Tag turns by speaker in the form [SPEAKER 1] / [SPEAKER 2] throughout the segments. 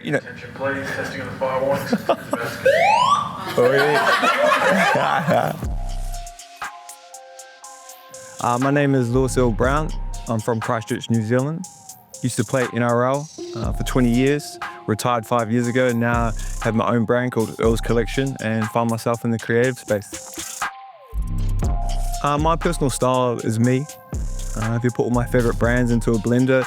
[SPEAKER 1] you know.
[SPEAKER 2] Attention please, testing on the fire warnings.
[SPEAKER 1] Oh, yeah. My name is Lewi Brown. I'm from Christchurch, New Zealand. Used to play NRL for 20 years, retired 5 years ago, and now have my own brand called Earl's Collection and find myself in the creative space. My personal style is me. If you put all my favorite brands into a blender,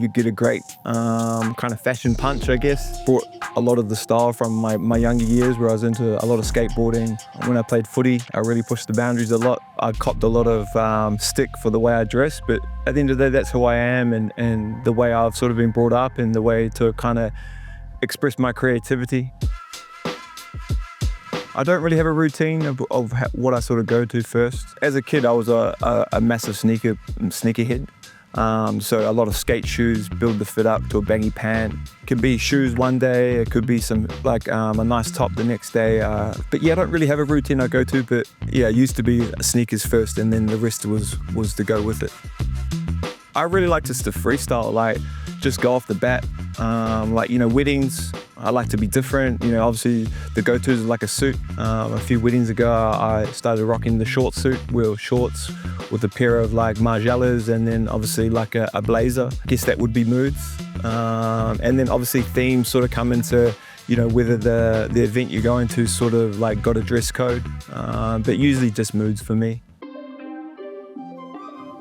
[SPEAKER 1] you get a great kind of fashion punch, I guess. Brought a lot of the style from my younger years where I was into a lot of skateboarding. When I played footy, I really pushed the boundaries a lot. I copped a lot of stick for the way I dress, but at the end of the day, that's who I am and the way I've sort of been brought up and the way to kind of express my creativity. I don't really have a routine of what I sort of go to first. As a kid, I was a massive sneakerhead. So a lot of skate shoes, build the fit up to a baggy pant. Could be shoes one day, it could be some like a nice top the next day. But yeah, I don't really have a routine I go to, but yeah, it used to be sneakers first and then the rest was to go with it. I really like just to freestyle, like just go off the bat. Like, you know, weddings, I like to be different. You know, obviously the go-to is like a suit. A few weddings ago, I started rocking the short suit, wore shorts with a pair of like Margielas and then obviously like a blazer. I guess that would be moods. And then obviously themes sort of come into, you know, whether the event you're going to sort of like got a dress code, but usually just moods for me.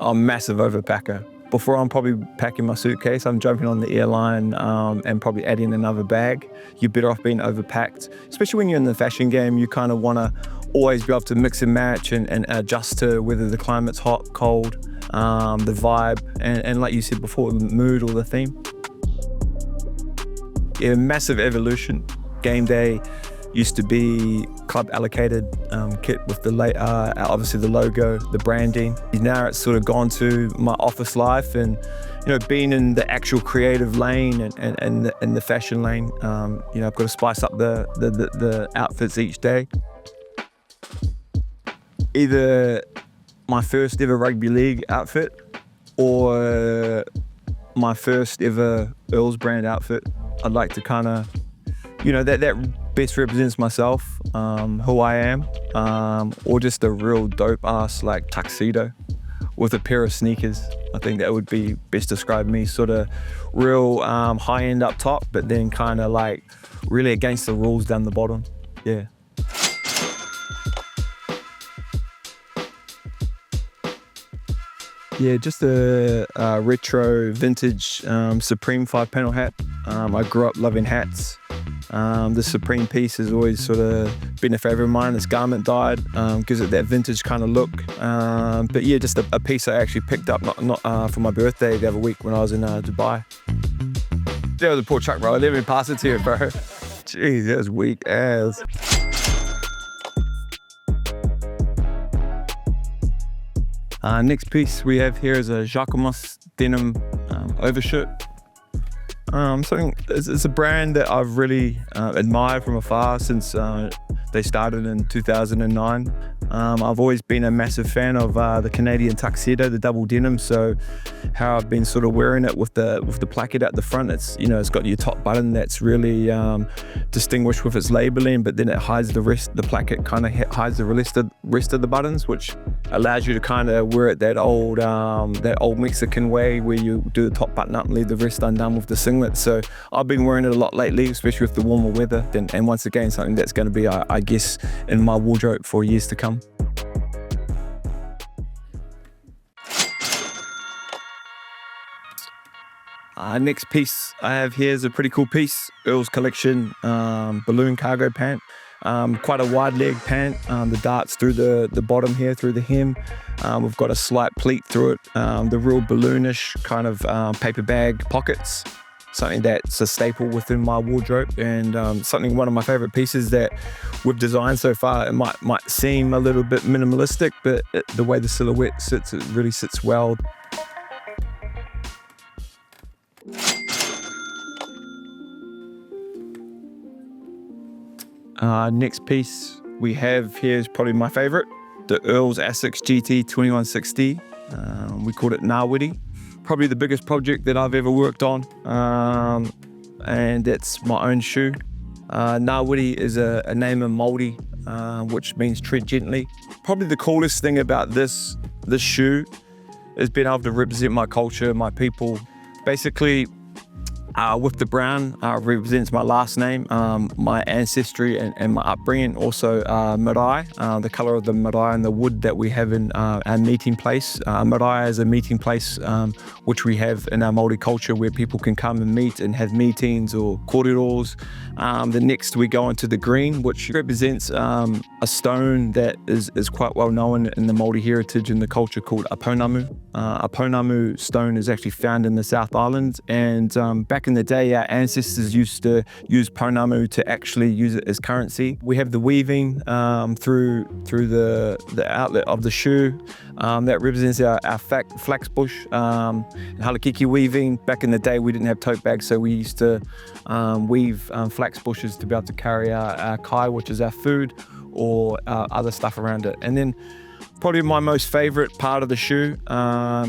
[SPEAKER 1] I'm a massive overpacker. Before I'm probably packing my suitcase, I'm jumping on the airline and probably adding another bag. You're better off being overpacked. Especially when you're in the fashion game, you kind of want to always be able to mix and match and adjust to whether the climate's hot, cold, the vibe, and like you said before, the mood or the theme. Yeah, massive evolution. Game day used to be club allocated kit with the obviously the logo, the branding. Now it's sort of gone to my office life and, you know, being in the actual creative lane and the fashion lane. You know, I've got to spice up the outfits each day. Either my first ever rugby league outfit or my first ever Earl's brand outfit. I'd like to kind of, you know, that best represents myself, who I am, or just a real dope ass like tuxedo with a pair of sneakers. I think that would be best describe me, sort of real high end up top, but then kind of like really against the rules down the bottom. Yeah. Yeah, just a retro vintage Supreme 5-panel hat. I grew up loving hats. The Supreme piece has always sort of been a favourite of mine. This garment dyed, gives it that vintage kind of look. But yeah, just a piece I actually picked up not for my birthday the other week when I was in Dubai. That was a poor truck, bro. Let me pass it to you, bro. Jeez, that was weak ass. Next piece we have here is a Jacquemus denim overshirt. It's a brand that I've really admired from afar since they started in 2009. I've always been a massive fan of the Canadian tuxedo, the double denim. So how I've been sort of wearing it with the placket at the front. It's, you know, it's got your top button that's really distinguished with its labeling, but then it hides the rest. The placket kind of hides the rest of the buttons, which allows you to kind of wear it that old Mexican way where you do the top button up and leave the rest undone with the singlet. So I've been wearing it a lot lately, especially with the warmer weather. And once again, something that's going to be, I guess, in my wardrobe for years to come. Next piece I have here is a pretty cool piece, Earl's Collection balloon cargo pant. Quite a wide leg pant, the darts through the bottom here, through the hem. We've got a slight pleat through it, the real balloonish kind of paper bag pockets. Something that's a staple within my wardrobe and one of my favorite pieces that we've designed so far. It might seem a little bit minimalistic, but the way the silhouette sits, it really sits well. Next piece we have here is probably my favorite, the Earl's Asics GT 2160. We called it Ngāwiri. Probably the biggest project that I've ever worked on. and it's my own shoe. Ngāwiri is a name in Māori, which means tread gently. Probably the coolest thing about this shoe is being able to represent my culture, my people. Basically, with the brown represents my last name, my ancestry and my upbringing. Also marae, the colour of the marae and the wood that we have in our meeting place. Marae is a meeting place which we have in our Māori culture where people can come and meet and have meetings or kōreros. The next we go into the green, which represents a stone that is quite well known in the Māori heritage and the culture called a pounamu. A pounamu stone is actually found in the South Island, and back in the day our ancestors used to use pounamu to actually use it as currency. We have the weaving through the outlet of the shoe that represents our flax bush. Halakiki weaving, back in the day we didn't have tote bags, so we used to weave flax bushes to be able to carry our kai, which is our food, or other stuff around it. And then probably my most favourite part of the shoe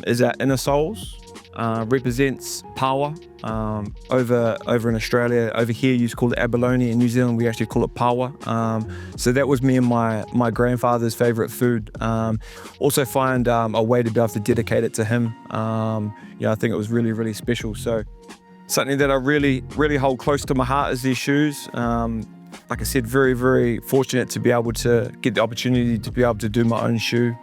[SPEAKER 1] is our inner soles. Represents power. Over in Australia, over here you call it abalone. In New Zealand we actually call it pawa. So that was me and my grandfather's favourite food. Also find a way to be able to dedicate it to him. I think it was really, really special. So something that I really, really hold close to my heart is these shoes. Like I said, very, very fortunate to be able to get the opportunity to be able to do my own shoe.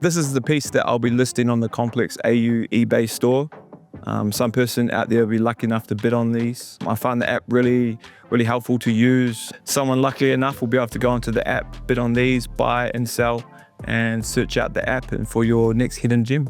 [SPEAKER 1] This is the piece that I'll be listing on the Complex AU eBay store. Some person out there will be lucky enough to bid on these. I find the app really, really helpful to use. Someone lucky enough will be able to go onto the app, bid on these, buy and sell, and search out the app and for your next hidden gem.